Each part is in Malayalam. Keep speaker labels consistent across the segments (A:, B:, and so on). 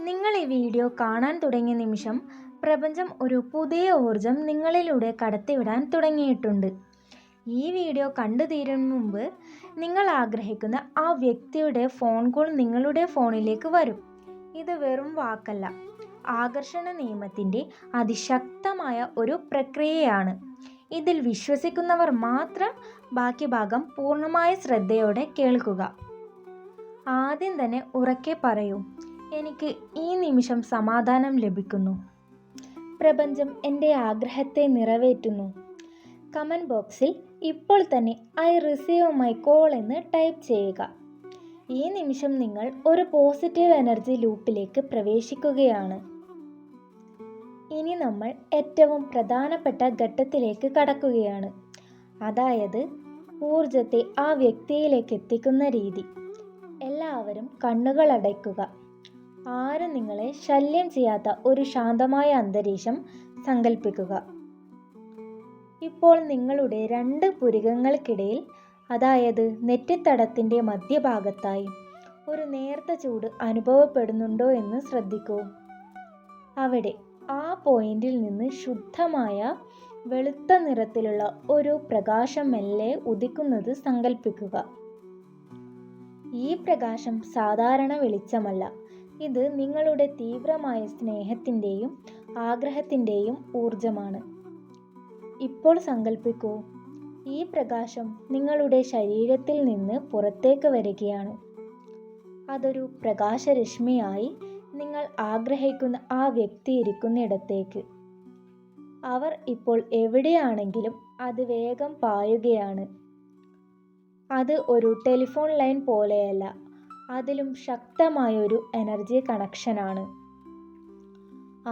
A: നിങ്ങൾ ഈ വീഡിയോ കാണാൻ തുടങ്ങിയ നിമിഷം പ്രപഞ്ചം ഒരു പുതിയ ഊർജം നിങ്ങളിലൂടെ കടത്തിവിടാൻ തുടങ്ങിയിട്ടുണ്ട്. ഈ വീഡിയോ കണ്ടു തീരും മുമ്പ് നിങ്ങൾ ആഗ്രഹിക്കുന്ന ആ വ്യക്തിയുടെ ഫോൺ കോൾ നിങ്ങളുടെ ഫോണിലേക്ക് വരും. ഇത് വെറും വാക്കല്ല, ആകർഷണ നിയമത്തിൻ്റെ അതിശക്തമായ ഒരു പ്രക്രിയയാണ്. ഇതിൽ വിശ്വസിക്കുന്നവർ മാത്രം ബാക്കി ഭാഗം പൂർണ്ണമായ ശ്രദ്ധയോടെ കേൾക്കുക. ആദ്യം തന്നെ ഉറക്കെ പറയൂ, എനിക്ക് ഈ നിമിഷം സമാധാനം ലഭിക്കുന്നു. പ്രപഞ്ചം എൻ്റെ ആഗ്രഹത്തെ നിറവേറ്റുന്നു. കമൻറ്റ് ബോക്സിൽ ഇപ്പോൾ തന്നെ ഐ റിസീവ് മൈ കോൾ എന്ന് ടൈപ്പ് ചെയ്യുക. ഈ നിമിഷം നിങ്ങൾ ഒരു പോസിറ്റീവ് എനർജി ലൂപ്പിലേക്ക് പ്രവേശിക്കുകയാണ്. ഇനി നമ്മൾ ഏറ്റവും പ്രധാനപ്പെട്ട ഘട്ടത്തിലേക്ക് കടക്കുകയാണ്. അതായത് ഊർജത്തെ ആ വ്യക്തിയിലേക്ക് എത്തിക്കുന്ന രീതി. എല്ലാവരും കണ്ണുകൾ അടയ്ക്കുക. ആരും നിങ്ങളെ ശല്യം ചെയ്യാത്ത ഒരു ശാന്തമായ അന്തരീക്ഷം സങ്കല്പിക്കുക. ഇപ്പോൾ നിങ്ങളുടെ 2 പുരികങ്ങൾക്കിടയിൽ, അതായത് നെറ്റിത്തടത്തിൻ്റെ മധ്യഭാഗത്തായി ഒരു നേർത്ത ചൂട് അനുഭവപ്പെടുന്നുണ്ടോ എന്ന് ശ്രദ്ധിക്കൂ. അവിടെ ആ പോയിന്റിൽ നിന്ന് ശുദ്ധമായ വെളുത്ത നിറത്തിലുള്ള ഒരു പ്രകാശം മെല്ലെ ഉദിക്കുന്നത് സങ്കല്പിക്കുക. ഈ പ്രകാശം സാധാരണ വെളിച്ചമല്ല. ഇത് നിങ്ങളുടെ തീവ്രമായ സ്നേഹത്തിൻ്റെയും ആഗ്രഹത്തിൻ്റെയും ഊർജമാണ്. ഇപ്പോൾ സങ്കല്പിക്കൂ, ഈ പ്രകാശം നിങ്ങളുടെ ശരീരത്തിൽ നിന്ന് പുറത്തേക്ക് വരികയാണ്. അതൊരു പ്രകാശരശ്മിയായി നിങ്ങൾ ആഗ്രഹിക്കുന്ന ആ വ്യക്തി ഇരിക്കുന്നിടത്തേക്ക്. അവർ ഇപ്പോൾ എവിടെയാണെങ്കിലും അത് വേഗം പായുകയാണ്. അത് ഒരു ടെലിഫോൺ ലൈൻ പോലെയല്ല, അതിലും ശക്തമായൊരു എനർജി കണക്ഷനാണ്.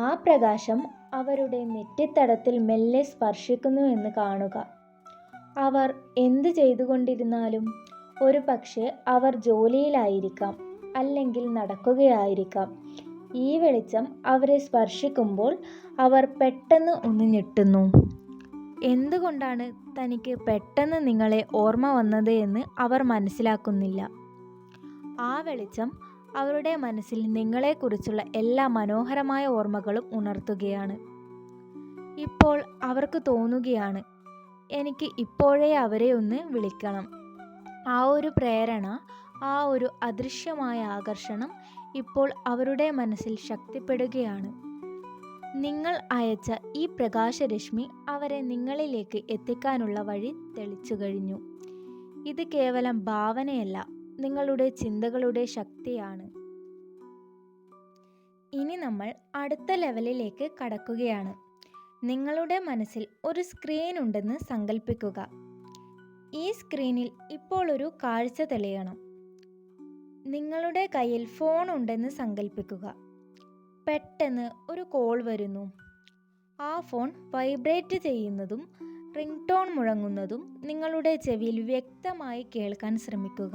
A: ആ പ്രകാശം അവരുടെ നെറ്റിത്തടത്തിൽ മെല്ലെ സ്പർശിക്കുന്നു എന്ന് കാണുക. അവർ എന്ത് ചെയ്തുകൊണ്ടിരുന്നാലും, ഒരു പക്ഷേ അവർ ജോലിയിലായിരിക്കാം, അല്ലെങ്കിൽ നടക്കുകയായിരിക്കാം, ഈ വെളിച്ചം അവരെ സ്പർശിക്കുമ്പോൾ അവർ പെട്ടെന്ന് ഒന്ന് ഞെട്ടുന്നു. എന്തുകൊണ്ടാണ് തനിക്ക് പെട്ടെന്ന് നിങ്ങളെ ഓർമ്മ വന്നത് എന്ന് അവർ മനസ്സിലാക്കുന്നില്ല. ആ വെളിച്ചം അവരുടെ മനസ്സിൽ നിങ്ങളെക്കുറിച്ചുള്ള എല്ലാ മനോഹരമായ ഓർമ്മകളും ഉണർത്തുകയാണ്. ഇപ്പോൾ അവർക്ക് തോന്നുകയാണ്, എനിക്ക് ഇപ്പോഴേ അവരെ ഒന്ന് വിളിക്കണം. ആ ഒരു പ്രേരണ, ആ ഒരു അദൃശ്യമായ ആകർഷണം ഇപ്പോൾ അവരുടെ മനസ്സിൽ ശക്തിപ്പെടുകയാണ്. നിങ്ങൾ അയച്ച ഈ പ്രകാശരശ്മി അവരെ നിങ്ങളിലേക്ക് എത്തിക്കാനുള്ള വഴി തെളിച്ചു കഴിഞ്ഞു. ഇത് കേവലം ഭാവനയല്ല, നിങ്ങളുടെ ചിന്തകളുടെ ശക്തിയാണ്. ഇനി നമ്മൾ അടുത്ത ലെവലിലേക്ക് കടക്കുകയാണ്. നിങ്ങളുടെ മനസ്സിൽ ഒരു സ്ക്രീൻ ഉണ്ടെന്ന് സങ്കല്പിക്കുക. ഈ സ്ക്രീനിൽ ഇപ്പോൾ ഒരു കാഴ്ച തെളിയണം. നിങ്ങളുടെ കയ്യിൽ ഫോൺ ഉണ്ടെന്ന് സങ്കല്പിക്കുക. പെട്ടെന്ന് ഒരു കോൾ വരുന്നു. ആ ഫോൺ വൈബ്രേറ്റ് ചെയ്യുന്നതും റിംഗ് ടോൺ മുഴങ്ങുന്നതും നിങ്ങളുടെ ചെവിയിൽ വ്യക്തമായി കേൾക്കാൻ ശ്രമിക്കുക.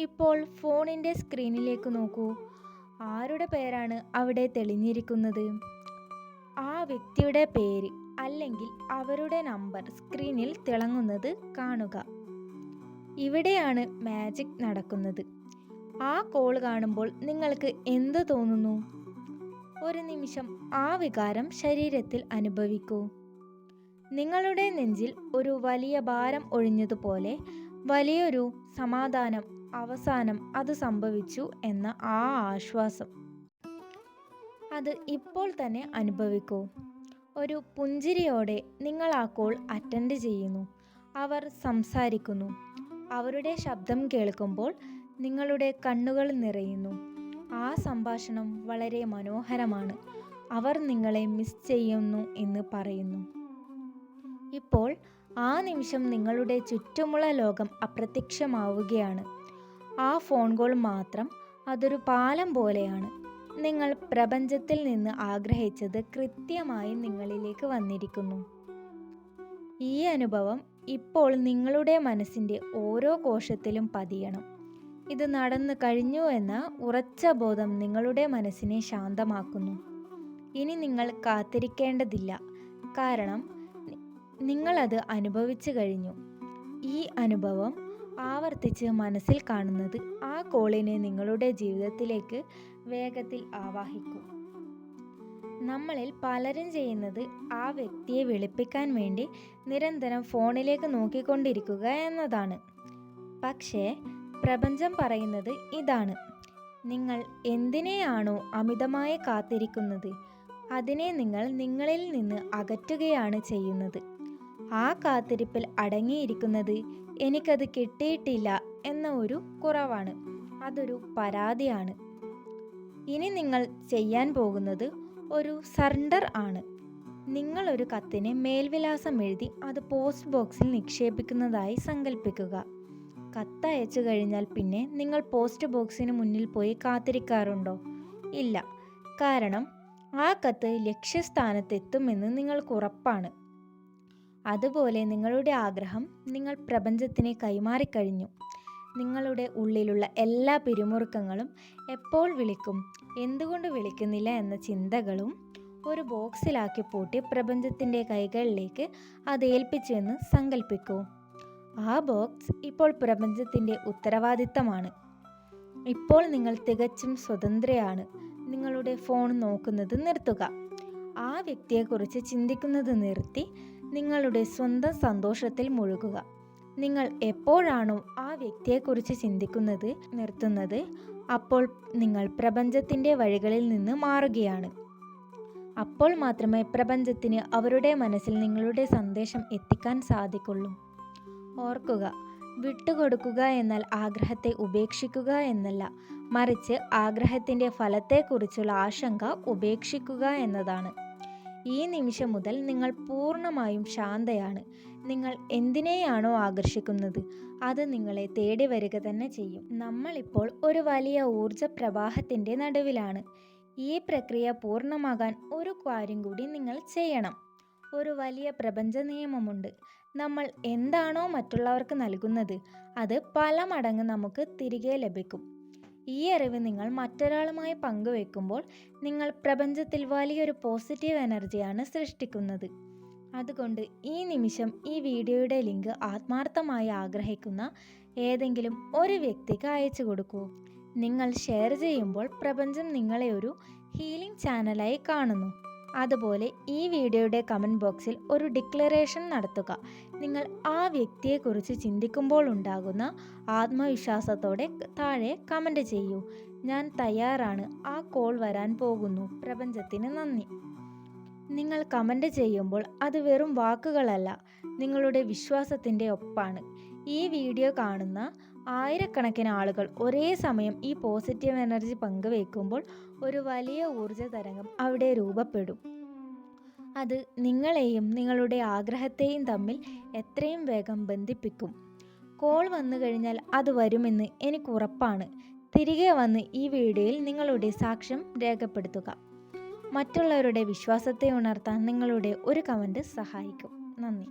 A: ഇപ്പോൾ ഫോണിൻ്റെ സ്ക്രീനിലേക്ക് നോക്കൂ. ആരുടെ പേരാണ് അവിടെ തെളിഞ്ഞിരിക്കുന്നത്? ആ വ്യക്തിയുടെ പേര് അല്ലെങ്കിൽ അവരുടെ നമ്പർ സ്ക്രീനിൽ തിളങ്ങുന്നത് കാണുക. ഇവിടെയാണ് മാജിക് നടക്കുന്നത്. ആ കോൾ കാണുമ്പോൾ നിങ്ങൾക്ക് എന്ത് തോന്നുന്നു? ഒരു നിമിഷം ആ വികാരം ശരീരത്തിൽ അനുഭവിക്കൂ. നിങ്ങളുടെ നെഞ്ചിൽ ഒരു വലിയ ഭാരം ഒഴിഞ്ഞതുപോലെ, വലിയൊരു സമാധാനം. അവസാനം അത് സംഭവിച്ചു എന്ന ആ ആശ്വാസം. അത് ഇപ്പോൾ തന്നെ അനുഭവിക്കൂ. ഒരു പുഞ്ചിരിയോടെ നിങ്ങൾ ആ കോൾ അറ്റൻഡ് ചെയ്യുന്നു. അവർ സംസാരിക്കുന്നു. അവരുടെ ശബ്ദം കേൾക്കുമ്പോൾ നിങ്ങളുടെ കണ്ണുകൾ നിറയുന്നു. ആ സംഭാഷണം വളരെ മനോഹരമാണ്. അവർ നിങ്ങളെ മിസ് ചെയ്യുന്നു എന്ന് പറയുന്നു. ഇപ്പോൾ ആ നിമിഷം നിങ്ങളുടെ ചുറ്റുമുള്ള ലോകം അപ്രത്യക്ഷമാവുകയാണ്. ആ ഫോൺ കോൾ മാത്രം അതൊരു പാലം പോലെയാണ്. നിങ്ങൾ പ്രപഞ്ചത്തിൽ നിന്ന് ആഗ്രഹിച്ചത് കൃത്യമായി നിങ്ങളിലേക്ക് വന്നിരിക്കുന്നു. ഈ അനുഭവം ഇപ്പോൾ നിങ്ങളുടെ മനസ്സിൻ്റെ ഓരോ കോശത്തിലും പതിയണം. ഇത് നടന്നു കഴിഞ്ഞു എന്ന ഉറച്ച ബോധം നിങ്ങളുടെ മനസ്സിനെ ശാന്തമാക്കുന്നു. ഇനി നിങ്ങൾ കാത്തിരിക്കേണ്ടതില്ല, കാരണം നിങ്ങളത് അനുഭവിച്ചു കഴിഞ്ഞു. ഈ അനുഭവം ആവർത്തിച്ച് മനസ്സിൽ കാണുന്നത് ആ കോളിനെ നിങ്ങളുടെ ജീവിതത്തിലേക്ക് വേഗത്തിൽ ആവാഹിക്കൂ. നമ്മളിൽ പലരും ചെയ്യുന്നത് ആ വ്യക്തിയെ വിളിപ്പിക്കാൻ വേണ്ടി നിരന്തരം ഫോണിലേക്ക് നോക്കിക്കൊണ്ടിരിക്കുക എന്നതാണ്. പക്ഷേ പ്രപഞ്ചം പറയുന്നത് ഇതാണ്: നിങ്ങൾ എന്തിനെയാണോ അമിതമായി കാത്തിരിക്കുന്നത് അതിനെ നിങ്ങൾ നിങ്ങളിൽ നിന്ന് അകറ്റുകയാണ് ചെയ്യുന്നത്. ആ കാത്തിരിപ്പിൽ അടങ്ങിയിരിക്കുന്നത് എനിക്കത് കിട്ടിയിട്ടില്ല എന്ന ഒരു കുറവാണ്, അതൊരു പരാതിയാണ്. ഇനി നിങ്ങൾ ചെയ്യാൻ പോകുന്നത് ഒരു സറണ്ടർ ആണ്. നിങ്ങൾ ഒരു കത്തിന് മേൽവിലാസം എഴുതി അത് പോസ്റ്റ് ബോക്സിൽ നിക്ഷേപിക്കുന്നതായി സങ്കല്പിക്കുക. കത്ത് അയച്ചു കഴിഞ്ഞാൽ പിന്നെ നിങ്ങൾ പോസ്റ്റ് ബോക്സിന് മുന്നിൽ പോയി കാത്തിരിക്കാറുണ്ടോ? ഇല്ല. കാരണം ആ കത്ത് ലക്ഷ്യസ്ഥാനത്തെത്തുമെന്ന് നിങ്ങൾക്ക് ഉറപ്പാണ്. അതുപോലെ നിങ്ങളുടെ ആഗ്രഹം നിങ്ങൾ പ്രപഞ്ചത്തിന് കൈമാറിക്കഴിഞ്ഞു. നിങ്ങളുടെ ഉള്ളിലുള്ള എല്ലാ പിരിമുറുക്കങ്ങളും, എപ്പോൾ വിളിക്കും, എന്തുകൊണ്ട് വിളിക്കുന്നില്ല എന്ന ചിന്തകളും ഒരു ബോക്സിലാക്കി പൂട്ടി പ്രപഞ്ചത്തിൻ്റെ കൈകളിലേക്ക് അത് ഏൽപ്പിച്ചു എന്ന് സങ്കല്പിക്കൂ. ആ ബോക്സ് ഇപ്പോൾ പ്രപഞ്ചത്തിൻ്റെ ഉത്തരവാദിത്തമാണ്. ഇപ്പോൾ നിങ്ങൾ തികച്ചും സ്വതന്ത്രയാണ്. നിങ്ങളുടെ ഫോൺ നോക്കുന്നത് നിർത്തുക. ആ വ്യക്തിയെക്കുറിച്ച് ചിന്തിക്കുന്നത് നിർത്തി നിങ്ങളുടെ സ്വന്തം സന്തോഷത്തിൽ മുഴുകുക. നിങ്ങൾ എപ്പോഴാണോ ആ വ്യക്തിയെക്കുറിച്ച് ചിന്തിക്കുന്നത് നിർത്തുന്നത്, അപ്പോൾ നിങ്ങൾ പ്രപഞ്ചത്തിൻ്റെ വഴികളിൽ നിന്ന് മാറുകയാണ്. അപ്പോൾ മാത്രമേ പ്രപഞ്ചത്തിന് അവരുടെ മനസ്സിൽ നിങ്ങളുടെ സന്ദേശം എത്തിക്കാൻ സാധിക്കുള്ളൂ. ഓർക്കുക, വിട്ടുകൊടുക്കുക എന്നാൽ ആഗ്രഹത്തെ ഉപേക്ഷിക്കുക എന്നല്ല, മറിച്ച് ആഗ്രഹത്തിൻ്റെ ഫലത്തെക്കുറിച്ചുള്ള ആശങ്ക ഉപേക്ഷിക്കുക എന്നതാണ്. ഈ നിമിഷം മുതൽ നിങ്ങൾ പൂർണ്ണമായും ശാന്തയാണ്. നിങ്ങൾ എന്തിനെയാണോ ആകർഷിക്കുന്നത് അത് നിങ്ങളെ തേടി വരിക തന്നെ ചെയ്യും. നമ്മളിപ്പോൾ ഒരു വലിയ ഊർജ പ്രവാഹത്തിൻ്റെ നടുവിലാണ്. ഈ പ്രക്രിയ പൂർണ്ണമാകാൻ ഒരു കാര്യം കൂടി നിങ്ങൾ ചെയ്യണം. ഒരു വലിയ പ്രപഞ്ച നിയമമുണ്ട്. നമ്മൾ എന്താണോ മറ്റുള്ളവർക്ക് നൽകുന്നത് അത് പല മടങ്ങ് നമുക്ക് തിരികെ ലഭിക്കും. ഈ അറിവ് നിങ്ങൾ മറ്റൊരാളുമായി പങ്കുവെക്കുമ്പോൾ നിങ്ങൾ പ്രപഞ്ചത്തിൽ വലിയൊരു പോസിറ്റീവ് എനർജിയാണ് സൃഷ്ടിക്കുന്നത്. അതുകൊണ്ട് ഈ നിമിഷം ഈ വീഡിയോയുടെ ലിങ്ക് ആത്മാർത്ഥമായി ആഗ്രഹിക്കുന്ന ഏതെങ്കിലും ഒരു വ്യക്തിക്ക് അയച്ചു കൊടുക്കൂ. നിങ്ങൾ ഷെയർ ചെയ്യുമ്പോൾ പ്രപഞ്ചം നിങ്ങളെ ഒരു ഹീലിംഗ് ചാനലായി കാണുന്നു. അതുപോലെ ഈ വീഡിയോയുടെ കമൻറ്റ് ബോക്സിൽ ഒരു ഡിക്ലറേഷൻ നടത്തുക. നിങ്ങൾ ആ വ്യക്തിയെക്കുറിച്ച് ചിന്തിക്കുമ്പോൾ ഉണ്ടാകുന്ന ആത്മവിശ്വാസത്തോടെ താഴെ കമൻറ്റ് ചെയ്യൂ. ഞാൻ തയ്യാറാണ്, ആ കോൾ വരാൻ പോകുന്നു, പ്രപഞ്ചത്തിന് നന്ദി. നിങ്ങൾ കമൻറ്റ് ചെയ്യുമ്പോൾ അത് വെറും വാക്കുകളല്ല, നിങ്ങളുടെ വിശ്വാസത്തിൻ്റെ ഒപ്പാണ്. ഈ വീഡിയോ കാണുന്ന ആയിരക്കണക്കിന് ആളുകൾ ഒരേ സമയം ഈ പോസിറ്റീവ് എനർജി പങ്കുവയ്ക്കുമ്പോൾ ഒരു വലിയ ഊർജ തരംഗം അവിടെ രൂപപ്പെടും. അത് നിങ്ങളെയും നിങ്ങളുടെ ആഗ്രഹത്തെയും തമ്മിൽ എത്രയും വേഗം ബന്ധിപ്പിക്കും. കോൾ വന്നു കഴിഞ്ഞാൽ അത് വരുമെന്ന് എനിക്ക് ഉറപ്പാണ്. തിരികെ വന്ന് ഈ വീഡിയോയിൽ നിങ്ങളുടെ സാക്ഷ്യം രേഖപ്പെടുത്തുക. മറ്റുള്ളവരുടെ വിശ്വാസത്തെ ഉണർത്താൻ നിങ്ങളുടെ ഒരു കമൻറ്റ് സഹായിക്കും. നന്ദി.